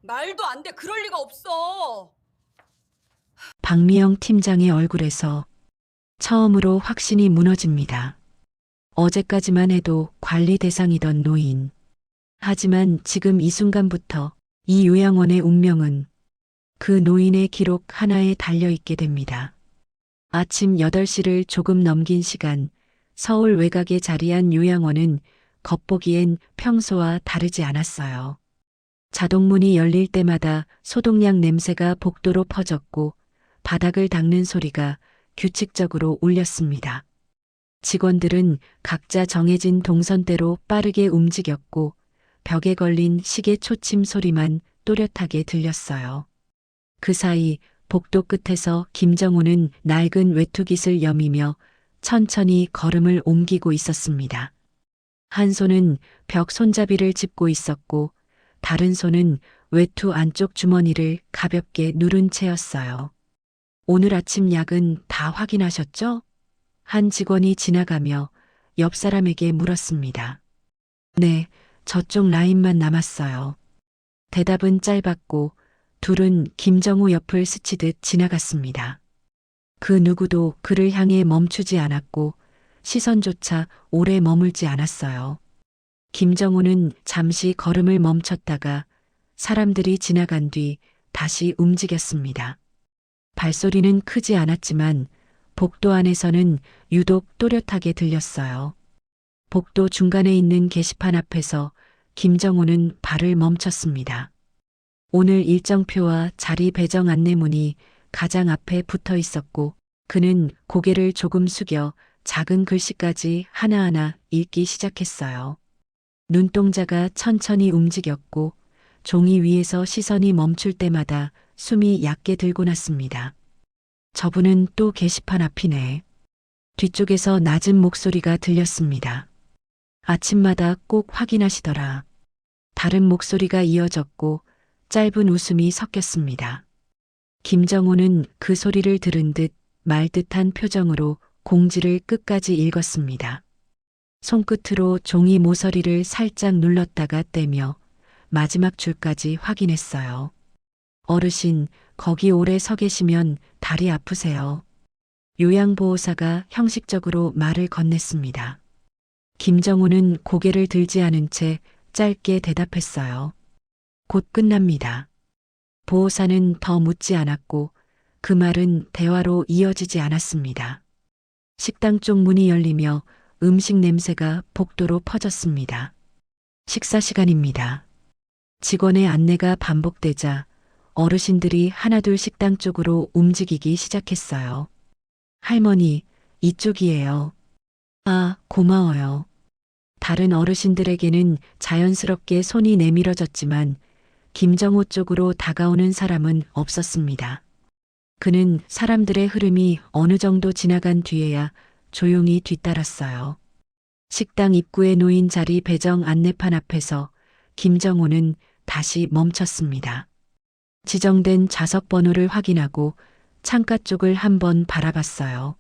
말도 안 돼. 그럴 리가 없어. 박미영 팀장의 얼굴에서 처음으로 확신이 무너집니다. 어제까지만 해도 관리 대상이던 노인. 하지만 지금 이 순간부터 이 요양원의 운명은 그 노인의 기록 하나에 달려있게 됩니다. 아침 8시를 조금 넘긴 시간, 서울 외곽에 자리한 요양원은 겉보기엔 평소와 다르지 않았어요. 자동문이 열릴 때마다 소독약 냄새가 복도로 퍼졌고 바닥을 닦는 소리가 규칙적으로 울렸습니다. 직원들은 각자 정해진 동선대로 빠르게 움직였고 벽에 걸린 시계 초침 소리만 또렷하게 들렸어요. 그 사이 복도 끝에서 김정우는 낡은 외투깃을 여미며 천천히 걸음을 옮기고 있었습니다. 한 손은 벽 손잡이를 짚고 있었고 다른 손은 외투 안쪽 주머니를 가볍게 누른 채였어요. 오늘 아침 약은 다 확인하셨죠? 한 직원이 지나가며 옆 사람에게 물었습니다. 네, 저쪽 라인만 남았어요. 대답은 짧았고 둘은 김정우 옆을 스치듯 지나갔습니다. 그 누구도 그를 향해 멈추지 않았고 시선조차 오래 머물지 않았어요. 김정우는 잠시 걸음을 멈췄다가 사람들이 지나간 뒤 다시 움직였습니다. 발소리는 크지 않았지만 복도 안에서는 유독 또렷하게 들렸어요. 복도 중간에 있는 게시판 앞에서 김정우는 발을 멈췄습니다. 오늘 일정표와 자리 배정 안내문이 가장 앞에 붙어 있었고 그는 고개를 조금 숙여 작은 글씨까지 하나하나 읽기 시작했어요. 눈동자가 천천히 움직였고 종이 위에서 시선이 멈출 때마다 숨이 얕게 들고 났습니다. 저분은 또 게시판 앞이네. 뒤쪽에서 낮은 목소리가 들렸습니다. 아침마다 꼭 확인하시더라. 다른 목소리가 이어졌고 짧은 웃음이 섞였습니다. 김정우는 그 소리를 들은 듯 말 듯한 표정으로 공지를 끝까지 읽었습니다. 손끝으로 종이 모서리를 살짝 눌렀다가 떼며 마지막 줄까지 확인했어요. 어르신, 거기 오래 서 계시면 다리 아프세요. 요양보호사가 형식적으로 말을 건넸습니다. 김정우는 고개를 들지 않은 채 짧게 대답했어요. 곧 끝납니다. 보호사는 더 묻지 않았고 그 말은 대화로 이어지지 않았습니다. 식당 쪽 문이 열리며 음식 냄새가 복도로 퍼졌습니다. 식사 시간입니다. 직원의 안내가 반복되자 어르신들이 하나둘 식당 쪽으로 움직이기 시작했어요. 할머니, 이쪽이에요. 아, 고마워요. 다른 어르신들에게는 자연스럽게 손이 내밀어졌지만 김정호 쪽으로 다가오는 사람은 없었습니다. 그는 사람들의 흐름이 어느 정도 지나간 뒤에야 조용히 뒤따랐어요. 식당 입구에 놓인 자리 배정 안내판 앞에서 김정호는 다시 멈췄습니다. 지정된 좌석 번호를 확인하고 창가 쪽을 한번 바라봤어요.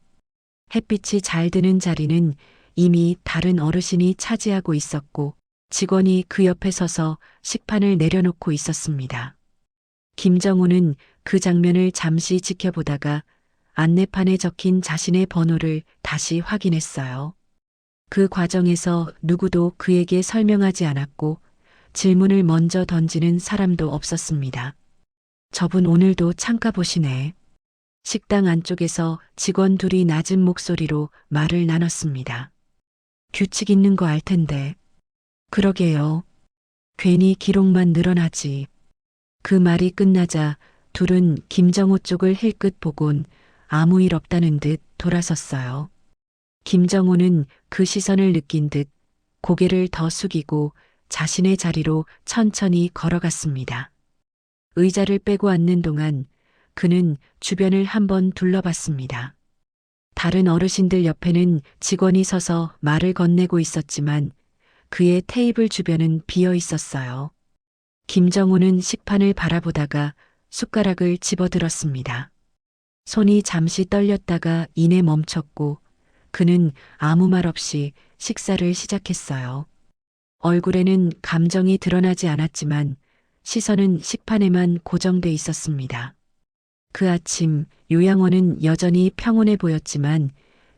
햇빛이 잘 드는 자리는 이미 다른 어르신이 차지하고 있었고 직원이 그 옆에 서서 식판을 내려놓고 있었습니다. 김정우는 그 장면을 잠시 지켜보다가 안내판에 적힌 자신의 번호를 다시 확인했어요. 그 과정에서 누구도 그에게 설명하지 않았고 질문을 먼저 던지는 사람도 없었습니다. 저분 오늘도 창가 보시네. 식당 안쪽에서 직원 둘이 낮은 목소리로 말을 나눴습니다. 규칙 있는 거 알 텐데. 그러게요. 괜히 기록만 늘어나지. 그 말이 끝나자 둘은 김정호 쪽을 힐끗 보곤 아무 일 없다는 듯 돌아섰어요. 김정호는 그 시선을 느낀 듯 고개를 더 숙이고 자신의 자리로 천천히 걸어갔습니다. 의자를 빼고 앉는 동안 그는 주변을 한번 둘러봤습니다. 다른 어르신들 옆에는 직원이 서서 말을 건네고 있었지만 그의 테이블 주변은 비어 있었어요. 김정우는 식판을 바라보다가 숟가락을 집어들었습니다. 손이 잠시 떨렸다가 이내 멈췄고 그는 아무 말 없이 식사를 시작했어요. 얼굴에는 감정이 드러나지 않았지만 시선은 식판에만 고정돼 있었습니다. 그 아침 요양원은 여전히 평온해 보였지만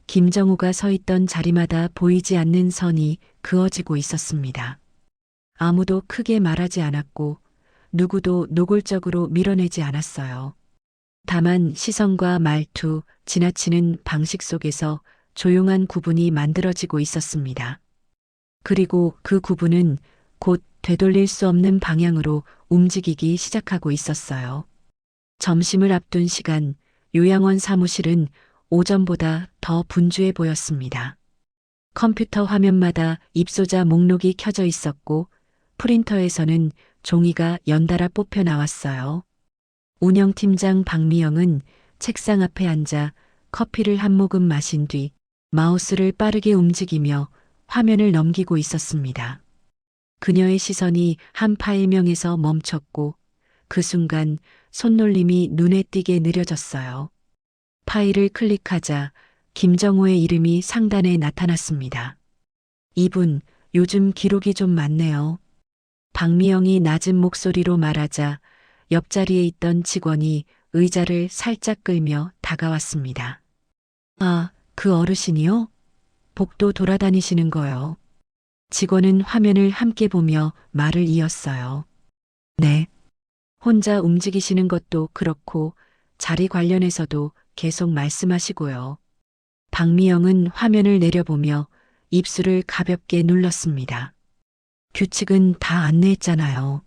김정우가 서 있던 자리마다 보이지 않는 선이 그어지고 있었습니다. 아무도 크게 말하지 않았고 누구도 노골적으로 밀어내지 않았어요. 다만 시선과 말투, 지나치는 방식 속에서 조용한 구분이 만들어지고 있었습니다. 그리고 그 구분은 곧 되돌릴 수 없는 방향으로 움직이기 시작하고 있었어요. 점심을 앞둔 시간, 요양원 사무실은 오전보다 더 분주해 보였습니다. 컴퓨터 화면마다 입소자 목록이 켜져 있었고 프린터에서는 종이가 연달아 뽑혀 나왔어요. 운영팀장 박미영은 책상 앞에 앉아 커피를 한 모금 마신 뒤 마우스를 빠르게 움직이며 화면을 넘기고 있었습니다. 그녀의 시선이 한 파일명에서 멈췄고 그 순간 손놀림이 눈에 띄게 느려졌어요. 파일을 클릭하자 김정호의 이름이 상단에 나타났습니다. 이분, 요즘 기록이 좀 많네요. 박미영이 낮은 목소리로 말하자 옆자리에 있던 직원이 의자를 살짝 끌며 다가왔습니다. 아, 그 어르신이요? 복도 돌아다니시는 거요. 직원은 화면을 함께 보며 말을 이었어요. 네. 혼자 움직이시는 것도 그렇고 자리 관련해서도 계속 말씀하시고요. 박미영은 화면을 내려보며 입술을 가볍게 눌렀습니다. 규칙은 다 안내했잖아요.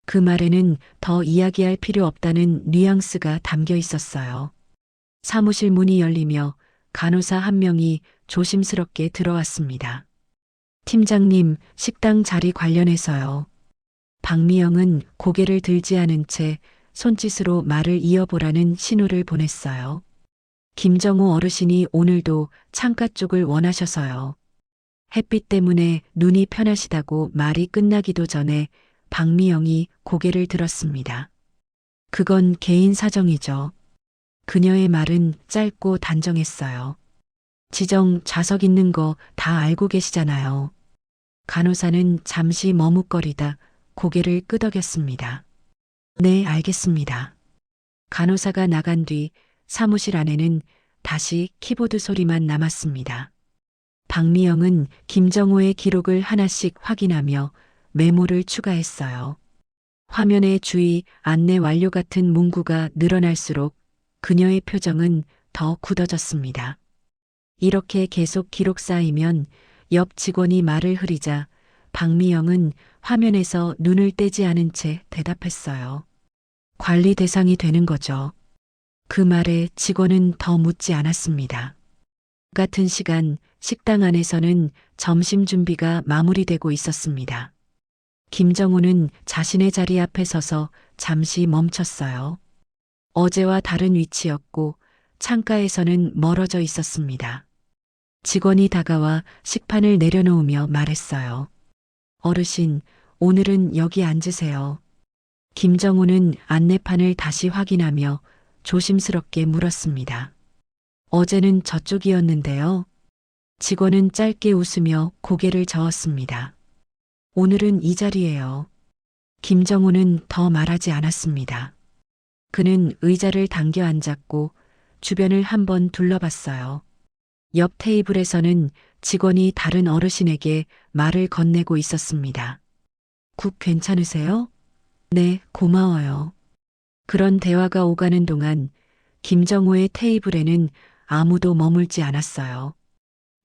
그 말에는 더 이야기할 필요 없다는 뉘앙스가 담겨 있었어요. 사무실 문이 열리며 간호사 한 명이 조심스럽게 들어왔습니다. 팀장님, 식당 자리 관련해서요. 박미영은 고개를 들지 않은 채 손짓으로 말을 이어보라는 신호를 보냈어요. 김정우 어르신이 오늘도 창가 쪽을 원하셔서요. 햇빛 때문에 눈이 편하시다고 말이 끝나기도 전에 박미영이 고개를 들었습니다. 그건 개인 사정이죠. 그녀의 말은 짧고 단정했어요. 지정 좌석 있는 거 다 알고 계시잖아요. 간호사는 잠시 머뭇거리다 고개를 끄덕였습니다. 네, 알겠습니다. 간호사가 나간 뒤 사무실 안에는 다시 키보드 소리만 남았습니다. 박미영은 김정호의 기록을 하나씩 확인하며 메모를 추가했어요. 화면의 주의, 안내 완료 같은 문구가 늘어날수록 그녀의 표정은 더 굳어졌습니다. 이렇게 계속 기록 쌓이면 옆 직원이 말을 흐리자 박미영은 화면에서 눈을 떼지 않은 채 대답했어요. 관리 대상이 되는 거죠. 그 말에 직원은 더 묻지 않았습니다. 같은 시간 식당 안에서는 점심 준비가 마무리되고 있었습니다. 김정우는 자신의 자리 앞에 서서 잠시 멈췄어요. 어제와 다른 위치였고 창가에서는 멀어져 있었습니다. 직원이 다가와 식판을 내려놓으며 말했어요. 어르신, 오늘은 여기 앉으세요. 김정우는 안내판을 다시 확인하며 조심스럽게 물었습니다. 어제는 저쪽이었는데요. 직원은 짧게 웃으며 고개를 저었습니다. 오늘은 이 자리예요. 김정우는 더 말하지 않았습니다. 그는 의자를 당겨 앉았고 주변을 한번 둘러봤어요. 옆 테이블에서는 직원이 다른 어르신에게 말을 건네고 있었습니다. 국 괜찮으세요? 네, 고마워요. 그런 대화가 오가는 동안 김정호의 테이블에는 아무도 머물지 않았어요.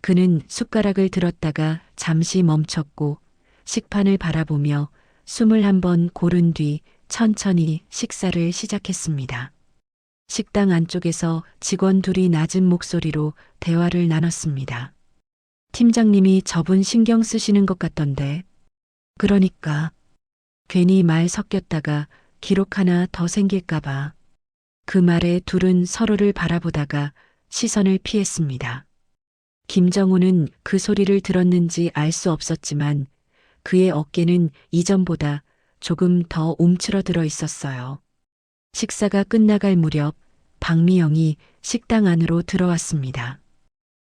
그는 숟가락을 들었다가 잠시 멈췄고 식판을 바라보며 숨을 한번 고른 뒤 천천히 식사를 시작했습니다. 식당 안쪽에서 직원 둘이 낮은 목소리로 대화를 나눴습니다. 팀장님이 저분 신경 쓰시는 것 같던데. 그러니까. 괜히 말 섞였다가 기록 하나 더 생길까봐. 그 말에 둘은 서로를 바라보다가 시선을 피했습니다. 김정우는 그 소리를 들었는지 알 수 없었지만 그의 어깨는 이전보다 조금 더 움츠러들어 있었어요. 식사가 끝나갈 무렵 박미영이 식당 안으로 들어왔습니다.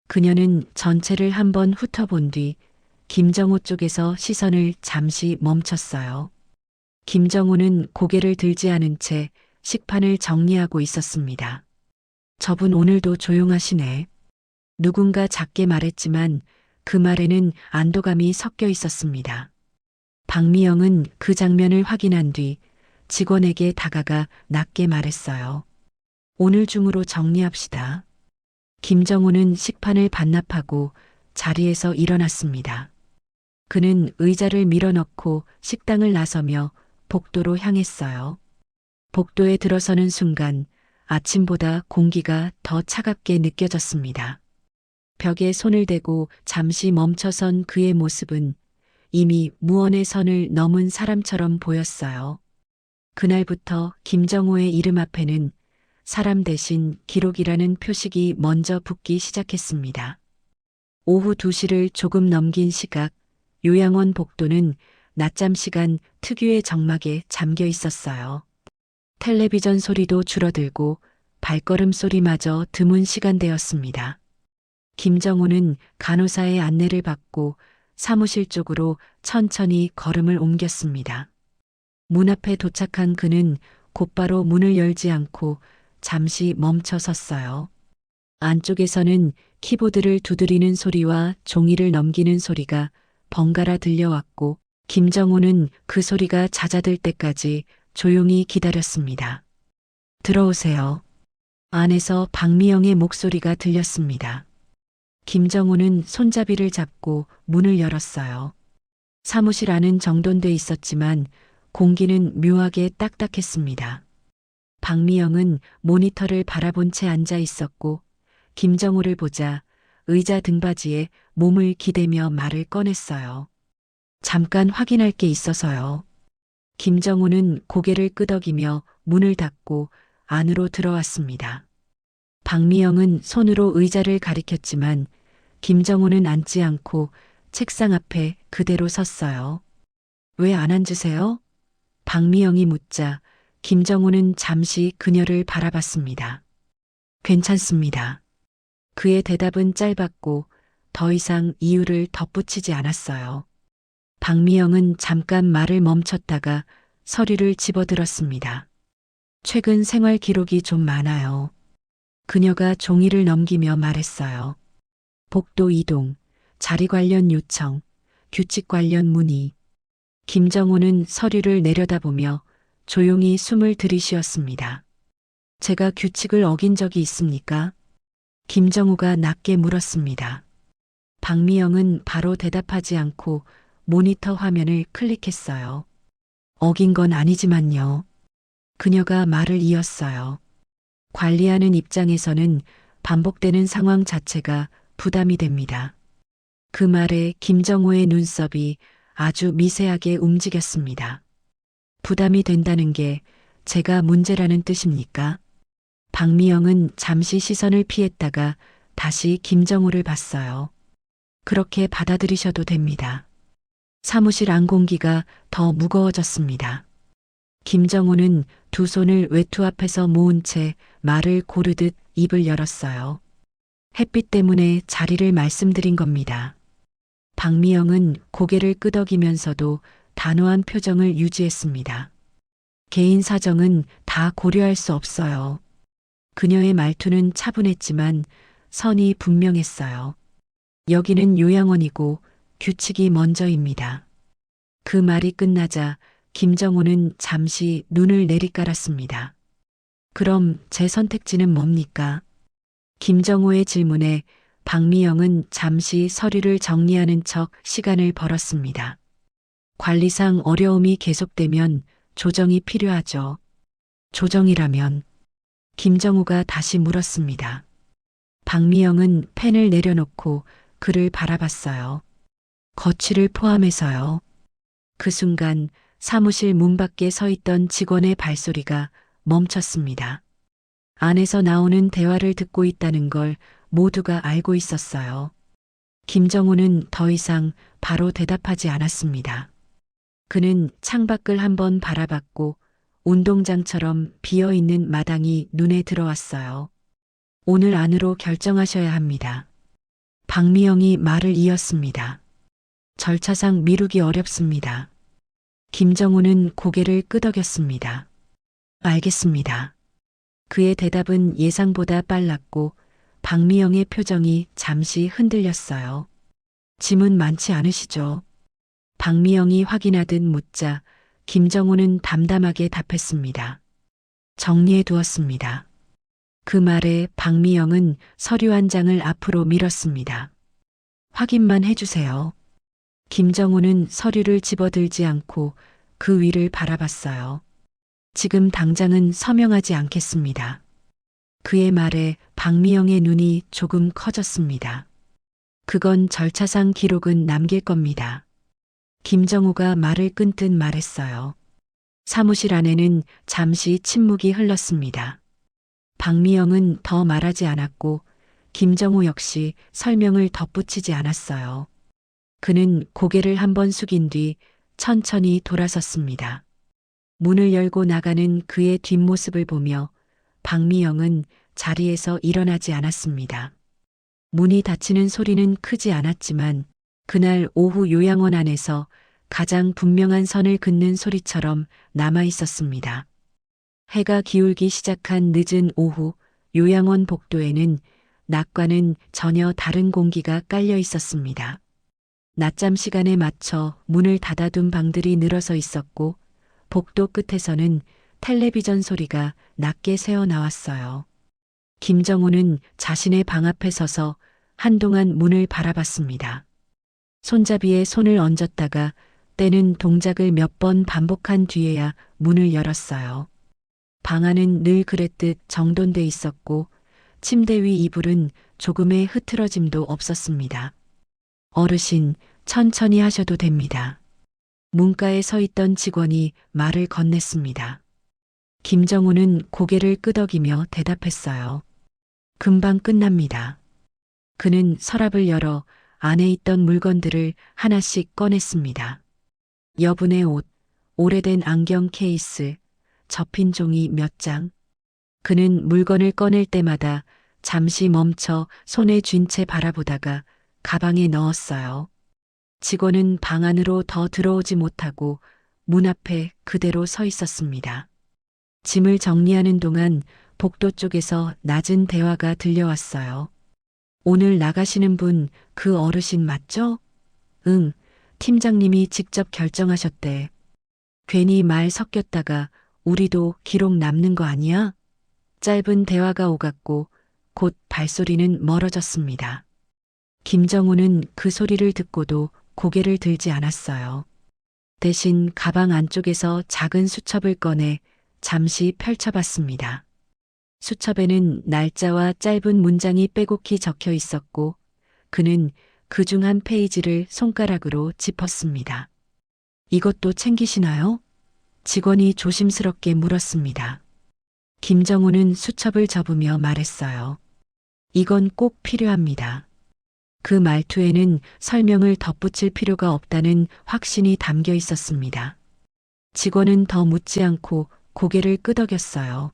그녀는 전체를 한번 훑어본 뒤 김정우 쪽에서 시선을 잠시 멈췄어요. 김정호는 고개를 들지 않은 채 식판을 정리하고 있었습니다. 저분 오늘도 조용하시네. 누군가 작게 말했지만 그 말에는 안도감이 섞여 있었습니다. 박미영은 그 장면을 확인한 뒤 직원에게 다가가 낮게 말했어요. 오늘 중으로 정리합시다. 김정호는 식판을 반납하고 자리에서 일어났습니다. 그는 의자를 밀어넣고 식당을 나서며 복도로 향했어요. 복도에 들어서는 순간 아침보다 공기가 더 차갑게 느껴졌습니다. 벽에 손을 대고 잠시 멈춰선 그의 모습은 이미 무언의 선을 넘은 사람처럼 보였어요. 그날부터 김정호의 이름 앞에는 사람 대신 기록이라는 표식이 먼저 붙기 시작했습니다. 오후 2시를 조금 넘긴 시각, 요양원 복도는 낮잠 시간 특유의 정막에 잠겨 있었어요. 텔레비전 소리도 줄어들고 발걸음 소리마저 드문 시간대였습니다. 김정호는 간호사의 안내를 받고 사무실 쪽으로 천천히 걸음을 옮겼습니다. 문 앞에 도착한 그는 곧바로 문을 열지 않고 잠시 멈춰 섰어요. 안쪽에서는 키보드를 두드리는 소리와 종이를 넘기는 소리가 번갈아 들려왔고 김정호는 그 소리가 잦아들 때까지 조용히 기다렸습니다. 들어오세요. 안에서 박미영의 목소리가 들렸습니다. 김정호는 손잡이를 잡고 문을 열었어요. 사무실 안은 정돈돼 있었지만 공기는 묘하게 딱딱했습니다. 박미영은 모니터를 바라본 채 앉아 있었고 김정호를 보자 의자 등받이에 몸을 기대며 말을 꺼냈어요. 잠깐 확인할 게 있어서요. 김정호는 고개를 끄덕이며 문을 닫고 안으로 들어왔습니다. 박미영은 손으로 의자를 가리켰지만 김정호는 앉지 않고 책상 앞에 그대로 섰어요. 왜 안 앉으세요? 박미영이 묻자 김정호는 잠시 그녀를 바라봤습니다. 괜찮습니다. 그의 대답은 짧았고 더 이상 이유를 덧붙이지 않았어요. 박미영은 잠깐 말을 멈췄다가 서류를 집어들었습니다. 최근 생활 기록이 좀 많아요. 그녀가 종이를 넘기며 말했어요. 복도 이동, 자리 관련 요청, 규칙 관련 문의. 김정호는 서류를 내려다보며 조용히 숨을 들이쉬었습니다. 제가 규칙을 어긴 적이 있습니까? 김정호가 낮게 물었습니다. 박미영은 바로 대답하지 않고 모니터 화면을 클릭했어요. 어긴 건 아니지만요. 그녀가 말을 이었어요. 관리하는 입장에서는 반복되는 상황 자체가 부담이 됩니다. 그 말에 김정호의 눈썹이 아주 미세하게 움직였습니다. 부담이 된다는 게 제가 문제라는 뜻입니까? 박미영은 잠시 시선을 피했다가 다시 김정호를 봤어요. 그렇게 받아들이셔도 됩니다. 사무실 안 공기가 더 무거워졌습니다. 김정호는 두 손을 외투 앞에서 모은 채 말을 고르듯 입을 열었어요. 햇빛 때문에 자리를 말씀드린 겁니다. 박미영은 고개를 끄덕이면서도 단호한 표정을 유지했습니다. 개인 사정은 다 고려할 수 없어요. 그녀의 말투는 차분했지만 선이 분명했어요. 여기는 요양원이고 규칙이 먼저입니다. 그 말이 끝나자 김정호는 잠시 눈을 내리깔았습니다. 그럼 제 선택지는 뭡니까? 김정호의 질문에 박미영은 잠시 서류를 정리하는 척 시간을 벌었습니다. 관리상 어려움이 계속되면 조정이 필요하죠. 조정이라면? 김정호가 다시 물었습니다. 박미영은 펜을 내려놓고 그를 바라봤어요. 거취를 포함해서요. 그 순간 사무실 문 밖에 서 있던 직원의 발소리가 멈췄습니다. 안에서 나오는 대화를 듣고 있다는 걸 모두가 알고 있었어요. 김정호는 더 이상 바로 대답하지 않았습니다. 그는 창밖을 한번 바라봤고 운동장처럼 비어있는 마당이 눈에 들어왔어요. 오늘 안으로 결정하셔야 합니다. 박미영이 말을 이었습니다. 절차상 미루기 어렵습니다. 김정우는 고개를 끄덕였습니다. 알겠습니다. 그의 대답은 예상보다 빨랐고 박미영의 표정이 잠시 흔들렸어요. 짐은 많지 않으시죠? 박미영이 확인하듯 묻자 김정우는 담담하게 답했습니다. 정리해 두었습니다. 그 말에 박미영은 서류 한 장을 앞으로 밀었습니다. 확인만 해주세요. 김정우는 서류를 집어들지 않고 그 위를 바라봤어요. 지금 당장은 서명하지 않겠습니다. 그의 말에 박미영의 눈이 조금 커졌습니다. 그건 절차상 기록은 남길 겁니다. 김정우가 말을 끊듯 말했어요. 사무실 안에는 잠시 침묵이 흘렀습니다. 박미영은 더 말하지 않았고 김정우 역시 설명을 덧붙이지 않았어요. 그는 고개를 한번 숙인 뒤 천천히 돌아섰습니다. 문을 열고 나가는 그의 뒷모습을 보며 박미영은 자리에서 일어나지 않았습니다. 문이 닫히는 소리는 크지 않았지만 그날 오후 요양원 안에서 가장 분명한 선을 긋는 소리처럼 남아 있었습니다. 해가 기울기 시작한 늦은 오후 요양원 복도에는 낮과는 전혀 다른 공기가 깔려 있었습니다. 낮잠 시간에 맞춰 문을 닫아둔 방들이 늘어서 있었고 복도 끝에서는 텔레비전 소리가 낮게 새어 나왔어요. 김정우는 자신의 방 앞에 서서 한동안 문을 바라봤습니다. 손잡이에 손을 얹었다가 때는 동작을 몇 번 반복한 뒤에야 문을 열었어요. 방 안은 늘 그랬듯 정돈돼 있었고 침대 위 이불은 조금의 흐트러짐도 없었습니다. 어르신, 천천히 하셔도 됩니다. 문가에 서 있던 직원이 말을 건넸습니다. 김정우는 고개를 끄덕이며 대답했어요. 금방 끝납니다. 그는 서랍을 열어 안에 있던 물건들을 하나씩 꺼냈습니다. 여분의 옷, 오래된 안경 케이스, 접힌 종이 몇 장. 그는 물건을 꺼낼 때마다 잠시 멈춰 손에 쥔 채 바라보다가 가방에 넣었어요. 직원은 방 안으로 더 들어오지 못하고 문 앞에 그대로 서 있었습니다. 짐을 정리하는 동안 복도 쪽에서 낮은 대화가 들려왔어요. 오늘 나가시는 분 그 어르신 맞죠? 응, 팀장님이 직접 결정하셨대. 괜히 말 섞였다가 우리도 기록 남는 거 아니야? 짧은 대화가 오갔고 곧 발소리는 멀어졌습니다. 김정우는 그 소리를 듣고도 고개를 들지 않았어요. 대신 가방 안쪽에서 작은 수첩을 꺼내 잠시 펼쳐봤습니다. 수첩에는 날짜와 짧은 문장이 빼곡히 적혀 있었고 그는 그중 한 페이지를 손가락으로 짚었습니다. 이것도 챙기시나요? 직원이 조심스럽게 물었습니다. 김정우는 수첩을 접으며 말했어요. 이건 꼭 필요합니다. 그 말투에는 설명을 덧붙일 필요가 없다는 확신이 담겨 있었습니다. 직원은 더 묻지 않고 고개를 끄덕였어요.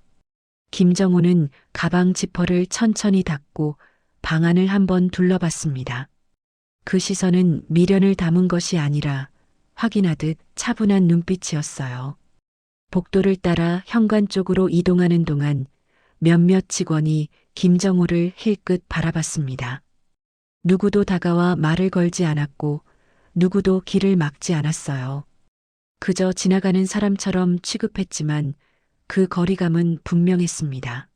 김정우는 가방 지퍼를 천천히 닫고 방 안을 한번 둘러봤습니다. 그 시선은 미련을 담은 것이 아니라 확인하듯 차분한 눈빛이었어요. 복도를 따라 현관 쪽으로 이동하는 동안 몇몇 직원이 김정우를 힐끗 바라봤습니다. 누구도 다가와 말을 걸지 않았고 누구도 길을 막지 않았어요. 그저 지나가는 사람처럼 취급했지만 그 거리감은 분명했습니다.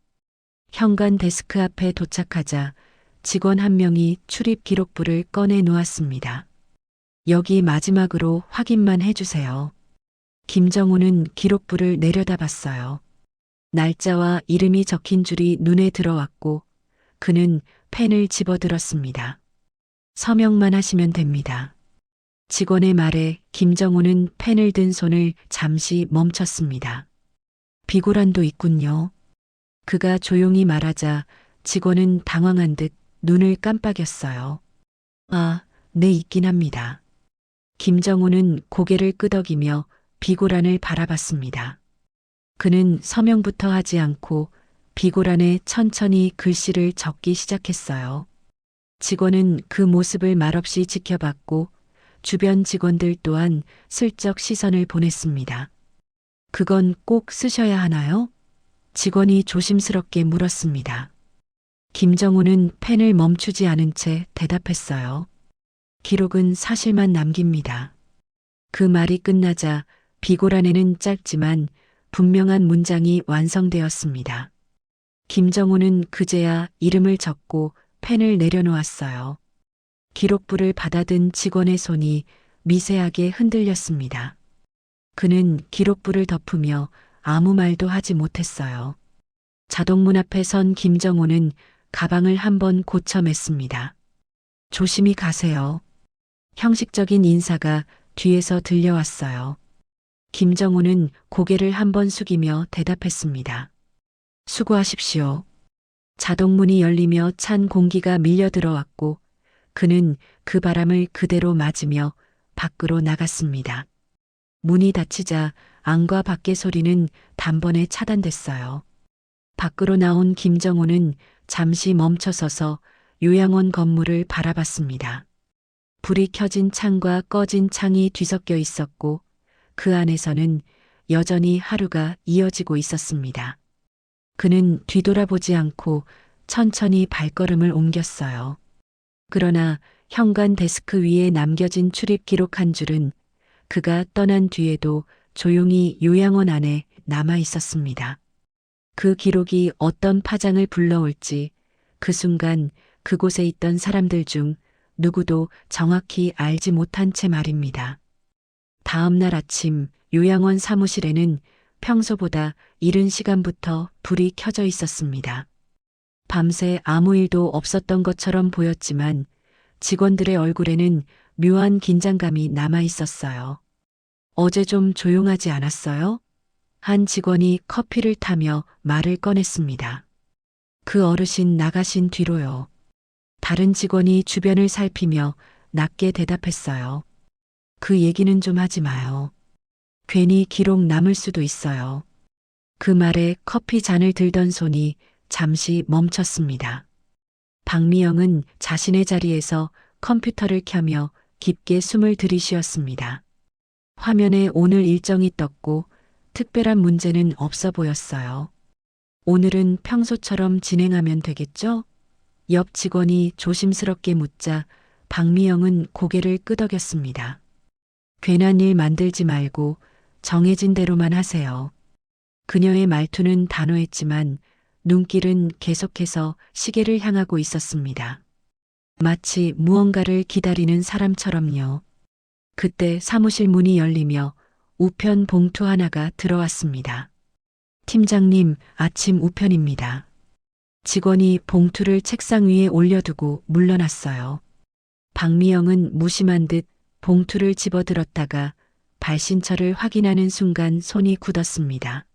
현관 데스크 앞에 도착하자 직원 한 명이 출입 기록부를 꺼내 놓았습니다. 여기 마지막으로 확인만 해주세요. 김정우는 기록부를 내려다봤어요. 날짜와 이름이 적힌 줄이 눈에 들어왔고 그는 펜을 집어들었습니다. 서명만 하시면 됩니다. 직원의 말에 김정우는 펜을 든 손을 잠시 멈췄습니다. 비고란도 있군요. 그가 조용히 말하자 직원은 당황한 듯 눈을 깜빡였어요. 아, 네, 있긴 합니다. 김정우는 고개를 끄덕이며 비고란을 바라봤습니다. 그는 서명부터 하지 않고 비고란에 천천히 글씨를 적기 시작했어요. 직원은 그 모습을 말없이 지켜봤고 주변 직원들 또한 슬쩍 시선을 보냈습니다. 그건 꼭 쓰셔야 하나요? 직원이 조심스럽게 물었습니다. 김정우는 펜을 멈추지 않은 채 대답했어요. 기록은 사실만 남깁니다. 그 말이 끝나자 비고란에는 짧지만 분명한 문장이 완성되었습니다. 김정우는 그제야 이름을 적고 펜을 내려놓았어요. 기록부를 받아든 직원의 손이 미세하게 흔들렸습니다. 그는 기록부를 덮으며 아무 말도 하지 못했어요. 자동문 앞에 선 김정우는 가방을 한번 고쳐 맸습니다. 조심히 가세요. 형식적인 인사가 뒤에서 들려왔어요. 김정우는 고개를 한번 숙이며 대답했습니다. 수고하십시오. 자동문이 열리며 찬 공기가 밀려 들어왔고 그는 그 바람을 그대로 맞으며 밖으로 나갔습니다. 문이 닫히자 안과 밖의 소리는 단번에 차단됐어요. 밖으로 나온 김정우는 잠시 멈춰서서 요양원 건물을 바라봤습니다. 불이 켜진 창과 꺼진 창이 뒤섞여 있었고 그 안에서는 여전히 하루가 이어지고 있었습니다. 그는 뒤돌아보지 않고 천천히 발걸음을 옮겼어요. 그러나 현관 데스크 위에 남겨진 출입 기록 한 줄은 그가 떠난 뒤에도 조용히 요양원 안에 남아 있었습니다. 그 기록이 어떤 파장을 불러올지 그 순간 그곳에 있던 사람들 중 누구도 정확히 알지 못한 채 말입니다. 다음 날 아침 요양원 사무실에는 평소보다 이른 시간부터 불이 켜져 있었습니다. 밤새 아무 일도 없었던 것처럼 보였지만 직원들의 얼굴에는 묘한 긴장감이 남아 있었어요. 어제 좀 조용하지 않았어요? 한 직원이 커피를 타며 말을 꺼냈습니다. 그 어르신 나가신 뒤로요. 다른 직원이 주변을 살피며 낮게 대답했어요. 그 얘기는 좀 하지 마요. 괜히 기록 남을 수도 있어요. 그 말에 커피 잔을 들던 손이 잠시 멈췄습니다. 박미영은 자신의 자리에서 컴퓨터를 켜며 깊게 숨을 들이쉬었습니다. 화면에 오늘 일정이 떴고 특별한 문제는 없어 보였어요. 오늘은 평소처럼 진행하면 되겠죠? 옆 직원이 조심스럽게 묻자 박미영은 고개를 끄덕였습니다. 괜한 일 만들지 말고 정해진 대로만 하세요. 그녀의 말투는 단호했지만 눈길은 계속해서 시계를 향하고 있었습니다. 마치 무언가를 기다리는 사람처럼요. 그때 사무실 문이 열리며 우편 봉투 하나가 들어왔습니다. 팀장님, 아침 우편입니다. 직원이 봉투를 책상 위에 올려두고 물러났어요. 박미영은 무심한 듯 봉투를 집어들었다가 발신처를 확인하는 순간 손이 굳었습니다.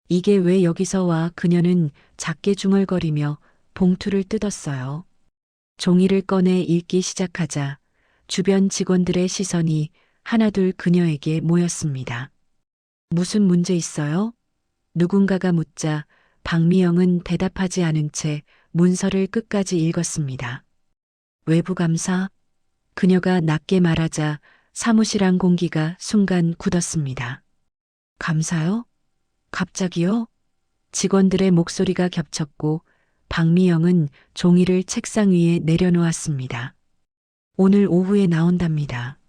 이게 왜 여기서 와? 그녀는 작게 중얼거리며 봉투를 뜯었어요. 종이를 꺼내 읽기 시작하자 주변 직원들의 시선이 하나둘 그녀에게 모였습니다. 무슨 문제 있어요? 누군가가 묻자 박미영은 대답하지 않은 채 문서를 끝까지 읽었습니다. 외부 감사? 그녀가 낮게 말하자 사무실 안 공기가 순간 굳었습니다. 감사요? 갑자기요? 직원들의 목소리가 겹쳤고 박미영은 종이를 책상 위에 내려놓았습니다. 오늘 오후에 나온답니다.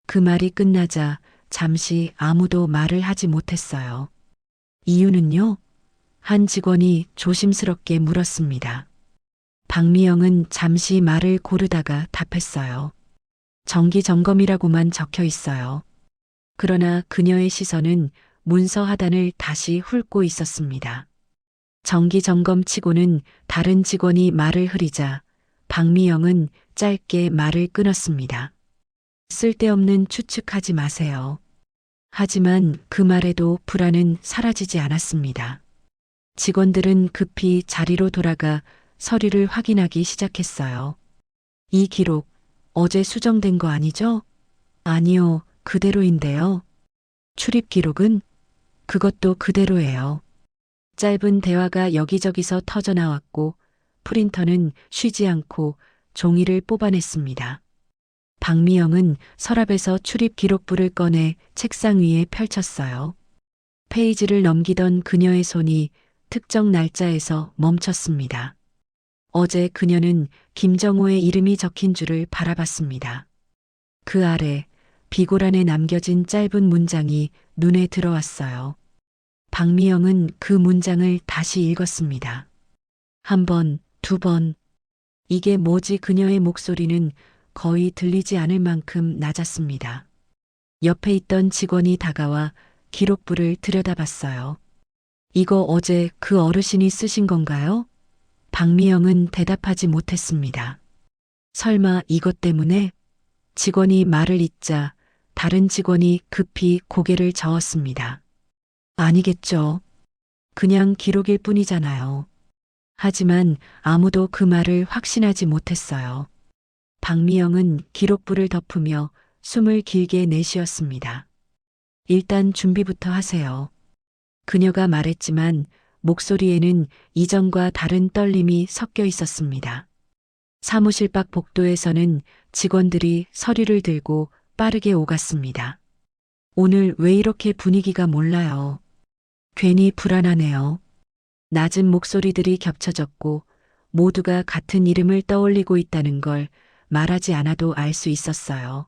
그 말이 끝나자 잠시 아무도 말을 하지 못했어요. 이유는요? 한 직원이 조심스럽게 물었습니다. 박미영은 잠시 말을 고르다가 답했어요. 정기 점검이라고만 적혀 있어요. 그러나 그녀의 시선은 문서 하단을 다시 훑고 있었습니다. 정기 점검 치고는 다른 직원이 말을 흐리자 박미영은 짧게 말을 끊었습니다. 쓸데없는 추측하지 마세요. 하지만 그 말에도 불안은 사라지지 않았습니다. 직원들은 급히 자리로 돌아가 서류를 확인하기 시작했어요. 이 기록 어제 수정된 거 아니죠? 아니요, 그대로인데요. 출입 기록은? 그것도 그대로예요. 짧은 대화가 여기저기서 터져나왔고 프린터는 쉬지 않고 종이를 뽑아냈습니다. 박미영은 서랍에서 출입 기록부를 꺼내 책상 위에 펼쳤어요. 페이지를 넘기던 그녀의 손이 특정 날짜에서 멈췄습니다. 어제 그녀는 김정호의 이름이 적힌 줄을 바라봤습니다. 그 아래 비고란에 남겨진 짧은 문장이 눈에 들어왔어요. 박미영은 그 문장을 다시 읽었습니다. 한 번, 두 번. 이게 뭐지? 그녀의 목소리는 거의 들리지 않을 만큼 낮았습니다. 옆에 있던 직원이 다가와 기록부를 들여다봤어요. 이거 어제 그 어르신이 쓰신 건가요? 박미영은 대답하지 못했습니다. 설마 이것 때문에? 직원이 말을 잇자 다른 직원이 급히 고개를 저었습니다. 아니겠죠. 그냥 기록일 뿐이잖아요. 하지만 아무도 그 말을 확신하지 못했어요. 박미영은 기록부를 덮으며 숨을 길게 내쉬었습니다. 일단 준비부터 하세요. 그녀가 말했지만 목소리에는 이전과 다른 떨림이 섞여 있었습니다. 사무실 밖 복도에서는 직원들이 서류를 들고 빠르게 오갔습니다. 오늘 왜 이렇게 분위기가 몰라요? 괜히 불안하네요. 낮은 목소리들이 겹쳐졌고 모두가 같은 이름을 떠올리고 있다는 걸 말하지 않아도 알 수 있었어요.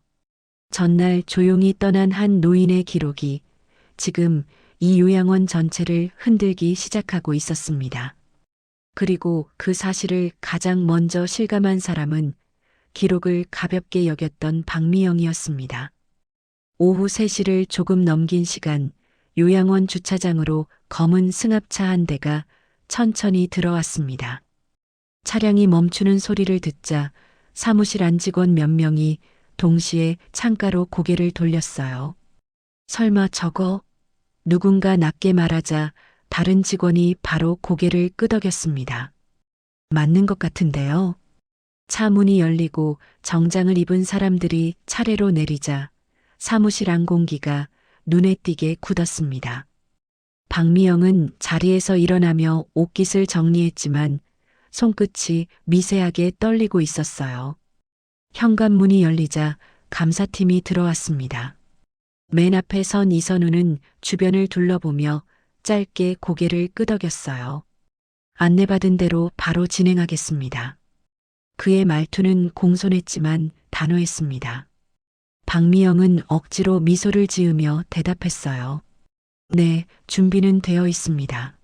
전날 조용히 떠난 한 노인의 기록이 지금 이 요양원 전체를 흔들기 시작하고 있었습니다. 그리고 그 사실을 가장 먼저 실감한 사람은 기록을 가볍게 여겼던 박미영이었습니다. 오후 3시를 조금 넘긴 시간, 요양원 주차장으로 검은 승합차 한 대가 천천히 들어왔습니다. 차량이 멈추는 소리를 듣자 사무실 안 직원 몇 명이 동시에 창가로 고개를 돌렸어요. 설마 저거? 누군가 낮게 말하자 다른 직원이 바로 고개를 끄덕였습니다. 맞는 것 같은데요. 차 문이 열리고 정장을 입은 사람들이 차례로 내리자 사무실 안 공기가 눈에 띄게 굳었습니다. 박미영은 자리에서 일어나며 옷깃을 정리했지만 손끝이 미세하게 떨리고 있었어요. 현관문이 열리자 감사팀이 들어왔습니다. 맨 앞에 선 이선우는 주변을 둘러보며 짧게 고개를 끄덕였어요. 안내받은 대로 바로 진행하겠습니다. 그의 말투는 공손했지만 단호했습니다. 박미영은 억지로 미소를 지으며 대답했어요. 네, 준비는 되어 있습니다.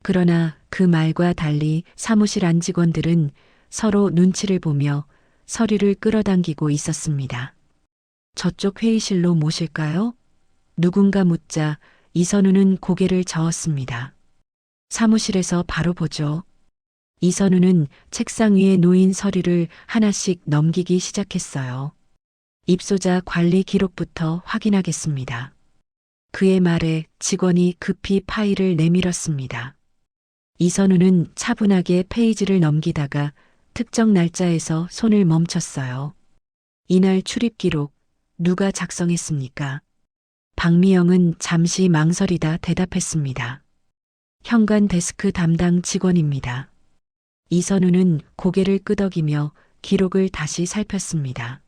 그러나 그 말과 달리 사무실 안 직원들은 서로 눈치를 보며 서류를 끌어당기고 있었습니다. 저쪽 회의실로 모실까요? 누군가 묻자 이선우는 고개를 저었습니다. 사무실에서 바로 보죠. 이선우는 책상 위에 놓인 서류를 하나씩 넘기기 시작했어요. 입소자 관리 기록부터 확인하겠습니다. 그의 말에 직원이 급히 파일을 내밀었습니다. 이선우는 차분하게 페이지를 넘기다가 특정 날짜에서 손을 멈췄어요. 이날 출입 기록 누가 작성했습니까? 박미영은 잠시 망설이다 대답했습니다. 현관 데스크 담당 직원입니다. 이선우는 고개를 끄덕이며 기록을 다시 살폈습니다.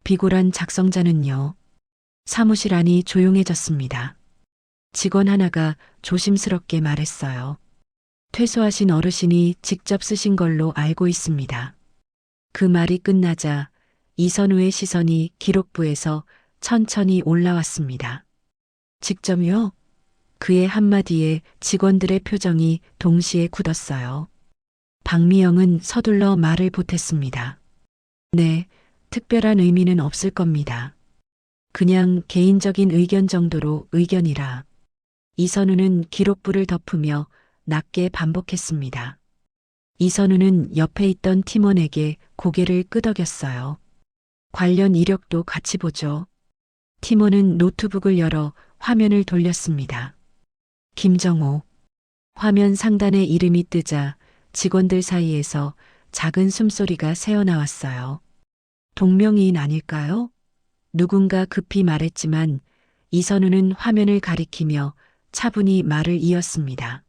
비고란 작성자는요? 사무실 안이 조용해졌습니다. 직원 하나가 조심스럽게 말했어요. 퇴소하신 어르신이 직접 쓰신 걸로 알고 있습니다. 그 말이 끝나자 이선우의 시선이 기록부에서 천천히 올라왔습니다. 직접요? 그의 한마디에 직원들의 표정이 동시에 굳었어요. 박미영은 서둘러 말을 보탰습니다. 네, 특별한 의미는 없을 겁니다. 그냥 개인적인 의견 정도로 의견이라. 이선우는 기록부를 덮으며 낮게 반복했습니다. 이선우는 옆에 있던 팀원에게 고개를 끄덕였어요. 관련 이력도 같이 보죠. 팀원은 노트북을 열어 화면을 돌렸습니다. 김정호. 화면 상단에 이름이 뜨자 직원들 사이에서 작은 숨소리가 새어나왔어요. 동명이인 아닐까요? 누군가 급히 말했지만 이선우는 화면을 가리키며 차분히 말을 이었습니다.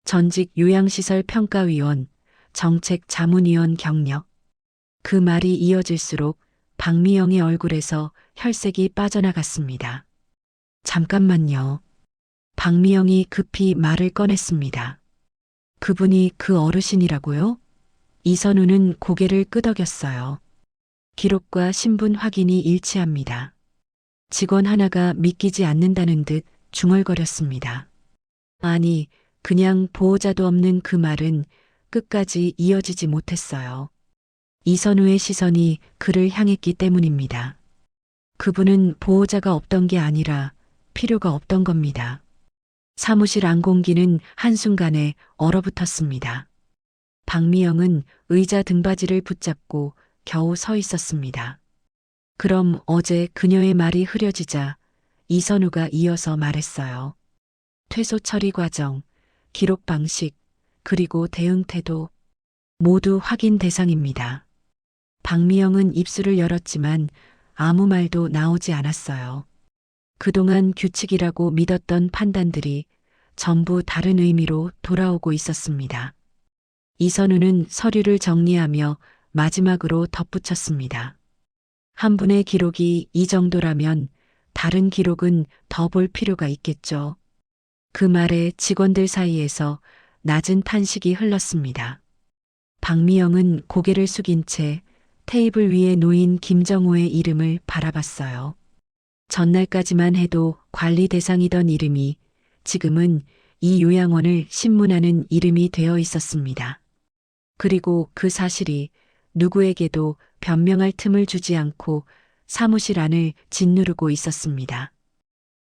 전직 요양시설 평가위원, 정책 자문위원 경력. 그 말이 이어질수록 박미영의 얼굴에서 혈색이 빠져나갔습니다. 잠깐만요. 박미영이 급히 말을 꺼냈습니다. 그분이 그 어르신이라고요? 이선우는 고개를 끄덕였어요. 기록과 신분 확인이 일치합니다. 직원 하나가 믿기지 않는다는 듯 중얼거렸습니다. 아니, 그냥 보호자도 없는 그 말은 끝까지 이어지지 못했어요. 이선우의 시선이 그를 향했기 때문입니다. 그분은 보호자가 없던 게 아니라 필요가 없던 겁니다. 사무실 안 공기는 한순간에 얼어붙었습니다. 박미영은 의자 등받이를 붙잡고 겨우 서 있었습니다. 그럼 어제 그녀의 말이 흐려지자 이선우가 이어서 말했어요. 퇴소 처리 과정, 기록 방식, 그리고 대응 태도 모두 확인 대상입니다. 박미영은 입술을 열었지만 아무 말도 나오지 않았어요. 그동안 규칙이라고 믿었던 판단들이 전부 다른 의미로 돌아오고 있었습니다. 이선우는 서류를 정리하며 마지막으로 덧붙였습니다. 한 분의 기록이 이 정도라면 다른 기록은 더 볼 필요가 있겠죠. 그 말에 직원들 사이에서 낮은 탄식이 흘렀습니다. 박미영은 고개를 숙인 채 테이블 위에 놓인 김정호의 이름을 바라봤어요. 전날까지만 해도 관리 대상이던 이름이 지금은 이 요양원을 신문하는 이름이 되어 있었습니다. 그리고 그 사실이 누구에게도 변명할 틈을 주지 않고 사무실 안을 짓누르고 있었습니다.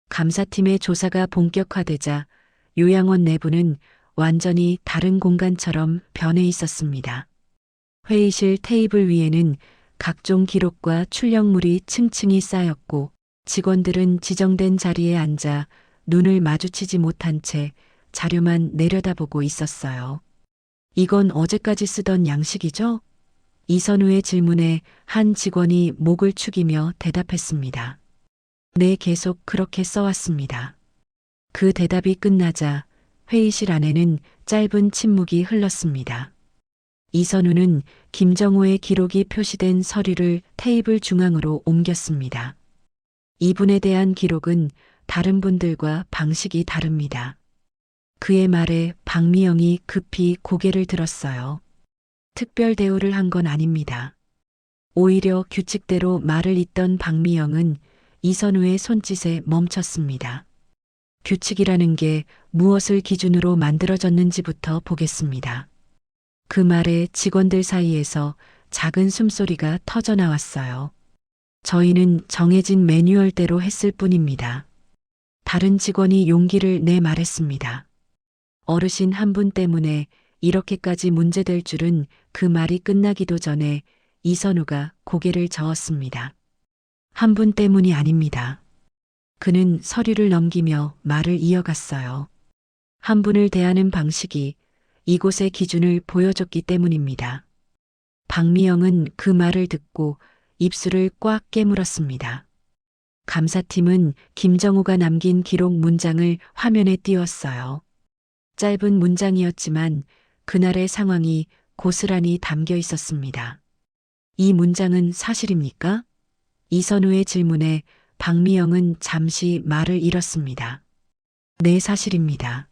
감사팀의 조사가 본격화되자 요양원 내부는 완전히 다른 공간처럼 변해 있었습니다. 회의실 테이블 위에는 각종 기록과 출력물이 층층이 쌓였고 직원들은 지정된 자리에 앉아 눈을 마주치지 못한 채 자료만 내려다보고 있었어요. 이건 어제까지 쓰던 양식이죠? 이선우의 질문에 한 직원이 목을 축이며 대답했습니다. 네, 계속 그렇게 써왔습니다. 그 대답이 끝나자 회의실 안에는 짧은 침묵이 흘렀습니다. 이선우는 김정호의 기록이 표시된 서류를 테이블 중앙으로 옮겼습니다. 이분에 대한 기록은 다른 분들과 방식이 다릅니다. 그의 말에 박미영이 급히 고개를 들었어요. 특별 대우를 한 건 아닙니다. 오히려 규칙대로 말을 잇던 박미영은 이선우의 손짓에 멈췄습니다. 규칙이라는 게 무엇을 기준으로 만들어졌는지부터 보겠습니다. 그 말에 직원들 사이에서 작은 숨소리가 터져 나왔어요. 저희는 정해진 매뉴얼대로 했을 뿐입니다. 다른 직원이 용기를 내 말했습니다. 어르신 한 분 때문에 이렇게까지 문제될 줄은 그 말이 끝나기도 전에 이선우가 고개를 저었습니다. 한 분 때문이 아닙니다. 그는 서류를 넘기며 말을 이어갔어요. 한 분을 대하는 방식이 이곳의 기준을 보여줬기 때문입니다. 박미영은 그 말을 듣고 입술을 꽉 깨물었습니다. 감사팀은 김정호가 남긴 기록 문장을 화면에 띄웠어요. 짧은 문장이었지만 그날의 상황이 고스란히 담겨 있었습니다. 이 문장은 사실입니까? 이선우의 질문에 박미영은 잠시 말을 잃었습니다. 네, 사실입니다.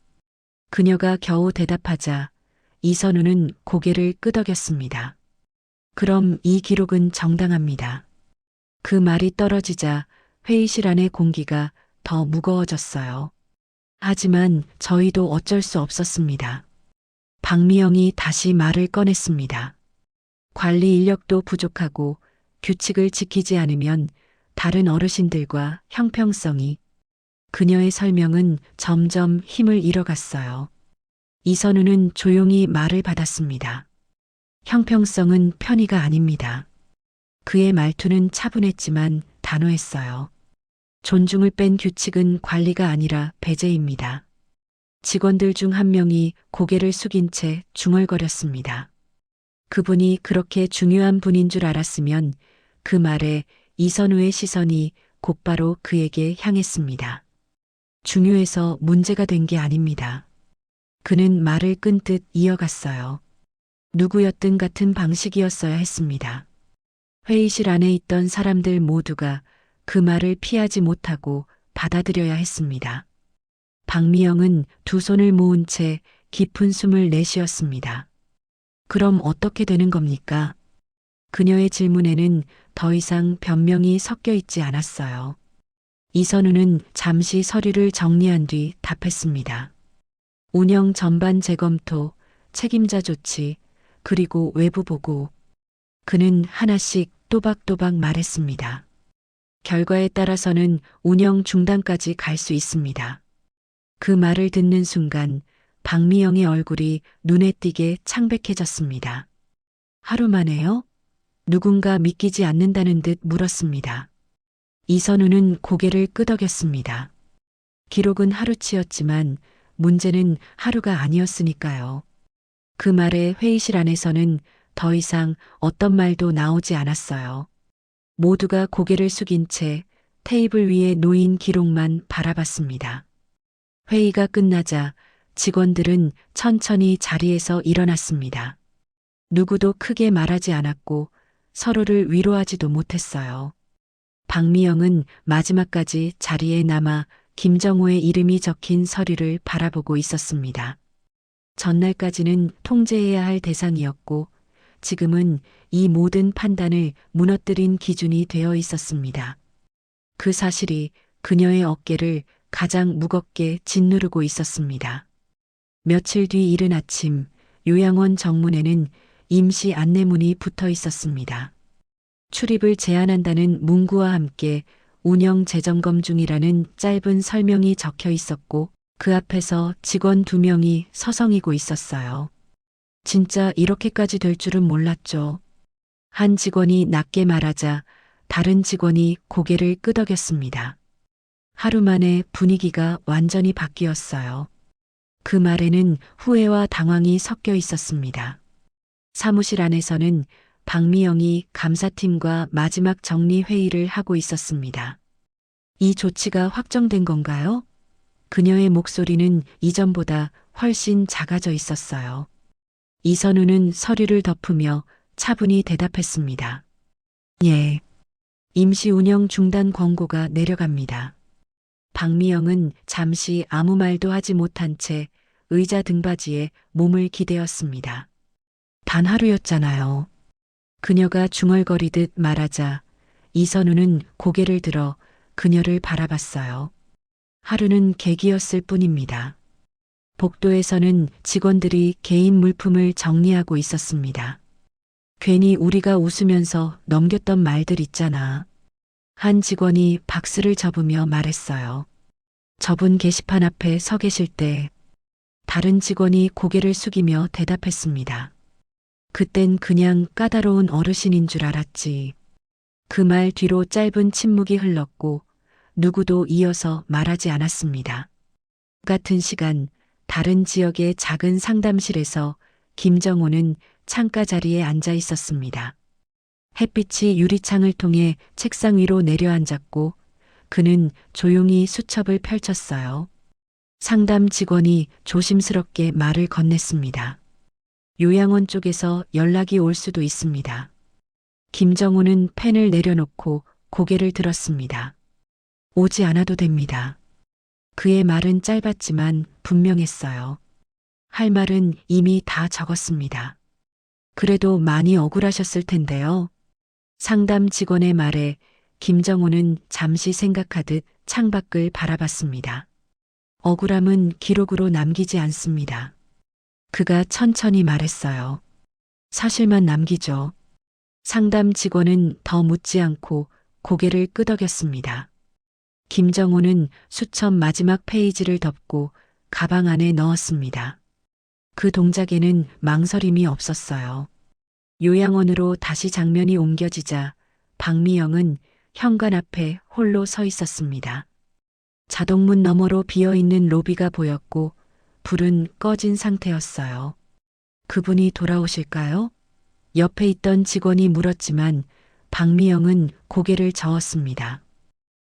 그녀가 겨우 대답하자 이선우는 고개를 끄덕였습니다. 그럼 이 기록은 정당합니다. 그 말이 떨어지자 회의실 안의 공기가 더 무거워졌어요. 하지만 저희도 어쩔 수 없었습니다. 박미영이 다시 말을 꺼냈습니다. 관리 인력도 부족하고 규칙을 지키지 않으면 다른 어르신들과 형평성이 그녀의 설명은 점점 힘을 잃어갔어요. 이선우는 조용히 말을 받았습니다. 형평성은 편의가 아닙니다. 그의 말투는 차분했지만 단호했어요. 존중을 뺀 규칙은 관리가 아니라 배제입니다. 직원들 중 한 명이 고개를 숙인 채 중얼거렸습니다. 그분이 그렇게 중요한 분인 줄 알았으면 그 말에 이선우의 시선이 곧바로 그에게 향했습니다. 중요해서 문제가 된 게 아닙니다. 그는 말을 끈듯 이어갔어요. 누구였든 같은 방식이었어야 했습니다. 회의실 안에 있던 사람들 모두가 그 말을 피하지 못하고 받아들여야 했습니다. 박미영은 두 손을 모은 채 깊은 숨을 내쉬었습니다. 그럼 어떻게 되는 겁니까? 그녀의 질문에는 더 이상 변명이 섞여 있지 않았어요. 이선우는 잠시 서류를 정리한 뒤 답했습니다. 운영 전반 재검토, 책임자 조치, 그리고 외부 보고. 그는 하나씩 또박또박 말했습니다. 결과에 따라서는 운영 중단까지 갈 수 있습니다. 그 말을 듣는 순간 박미영의 얼굴이 눈에 띄게 창백해졌습니다. 하루 만에요? 누군가 믿기지 않는다는 듯 물었습니다. 이선우는 고개를 끄덕였습니다. 기록은 하루치였지만 문제는 하루가 아니었으니까요. 그 말에 회의실 안에서는 더 이상 어떤 말도 나오지 않았어요. 모두가 고개를 숙인 채 테이블 위에 놓인 기록만 바라봤습니다. 회의가 끝나자 직원들은 천천히 자리에서 일어났습니다. 누구도 크게 말하지 않았고 서로를 위로하지도 못했어요. 박미영은 마지막까지 자리에 남아 김정호의 이름이 적힌 서류를 바라보고 있었습니다. 전날까지는 통제해야 할 대상이었고 지금은 이 모든 판단을 무너뜨린 기준이 되어 있었습니다. 그 사실이 그녀의 어깨를 가장 무겁게 짓누르고 있었습니다. 며칠 뒤 이른 아침 요양원 정문에는 임시 안내문이 붙어 있었습니다. 출입을 제한한다는 문구와 함께 운영 재점검 중이라는 짧은 설명이 적혀 있었고 그 앞에서 직원 2명이 서성이고 있었어요. 진짜 이렇게까지 될 줄은 몰랐죠. 한 직원이 낮게 말하자 다른 직원이 고개를 끄덕였습니다. 하루 만에 분위기가 완전히 바뀌었어요. 그 말에는 후회와 당황이 섞여 있었습니다. 사무실 안에서는 박미영이 감사팀과 마지막 정리 회의를 하고 있었습니다. 이 조치가 확정된 건가요? 그녀의 목소리는 이전보다 훨씬 작아져 있었어요. 이선우는 서류를 덮으며 차분히 대답했습니다. 예. 임시 운영 중단 권고가 내려갑니다. 박미영은 잠시 아무 말도 하지 못한 채 의자 등받이에 몸을 기대었습니다. 단 하루였잖아요. 그녀가 중얼거리듯 말하자 이선우는 고개를 들어 그녀를 바라봤어요. 하루는 계기였을 뿐입니다. 복도에서는 직원들이 개인 물품을 정리하고 있었습니다. 괜히 우리가 웃으면서 넘겼던 말들 있잖아. 한 직원이 박스를 접으며 말했어요. 접은 게시판 앞에 서 계실 때 다른 직원이 고개를 숙이며 대답했습니다. 그땐 그냥 까다로운 어르신인 줄 알았지. 그 말 뒤로 짧은 침묵이 흘렀고 누구도 이어서 말하지 않았습니다. 같은 시간 다른 지역의 작은 상담실에서 김정호는 창가 자리에 앉아 있었습니다. 햇빛이 유리창을 통해 책상 위로 내려앉았고 그는 조용히 수첩을 펼쳤어요. 상담 직원이 조심스럽게 말을 건넸습니다. 요양원 쪽에서 연락이 올 수도 있습니다. 김정호는 펜을 내려놓고 고개를 들었습니다. 오지 않아도 됩니다. 그의 말은 짧았지만 분명했어요. 할 말은 이미 다 적었습니다. 그래도 많이 억울하셨을 텐데요. 상담 직원의 말에 김정호는 잠시 생각하듯 창밖을 바라봤습니다. 억울함은 기록으로 남기지 않습니다. 그가 천천히 말했어요. 사실만 남기죠. 상담 직원은 더 묻지 않고 고개를 끄덕였습니다. 김정호는 수첩 마지막 페이지를 덮고 가방 안에 넣었습니다. 그 동작에는 망설임이 없었어요. 요양원으로 다시 장면이 옮겨지자 박미영은 현관 앞에 홀로 서 있었습니다. 자동문 너머로 비어있는 로비가 보였고 불은 꺼진 상태였어요. 그분이 돌아오실까요? 옆에 있던 직원이 물었지만 박미영은 고개를 저었습니다.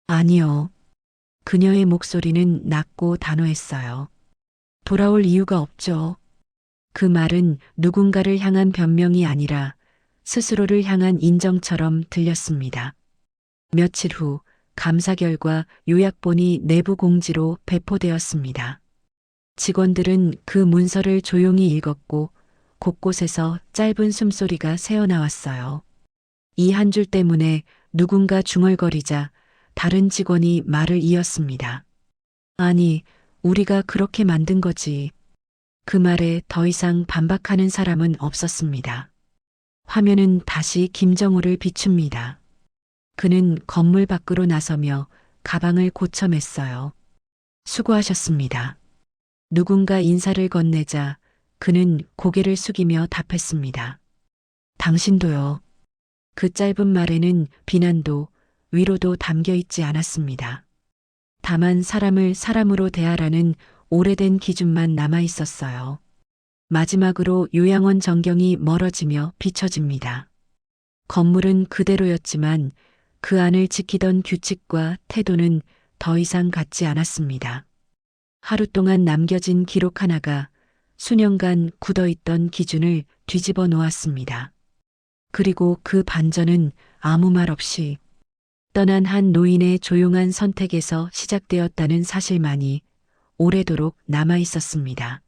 아니요. 그녀의 목소리는 낮고 단호했어요. 돌아올 이유가 없죠. 그 말은 누군가를 향한 변명이 아니라 스스로를 향한 인정처럼 들렸습니다. 며칠 후 감사 결과 요약본이 내부 공지로 배포되었습니다. 직원들은 그 문서를 조용히 읽었고 곳곳에서 짧은 숨소리가 새어나왔어요. 이 한 줄 때문에 누군가 중얼거리자 다른 직원이 말을 이었습니다. 아니, 우리가 그렇게 만든 거지. 그 말에 더 이상 반박하는 사람은 없었습니다. 화면은 다시 김정우를 비춥니다. 그는 건물 밖으로 나서며 가방을 고쳐맸어요. 수고하셨습니다. 누군가 인사를 건네자 그는 고개를 숙이며 답했습니다. 당신도요. 그 짧은 말에는 비난도 위로도 담겨 있지 않았습니다. 다만 사람을 사람으로 대하라는 오래된 기준만 남아 있었어요. 마지막으로 요양원 전경이 멀어지며 비춰집니다. 건물은 그대로였지만 그 안을 지키던 규칙과 태도는 더 이상 같지 않았습니다. 하루 동안 남겨진 기록 하나가 수년간 굳어있던 기준을 뒤집어 놓았습니다. 그리고 그 반전은 아무 말 없이 떠난 한 노인의 조용한 선택에서 시작되었다는 사실만이 오래도록 남아 있었습니다.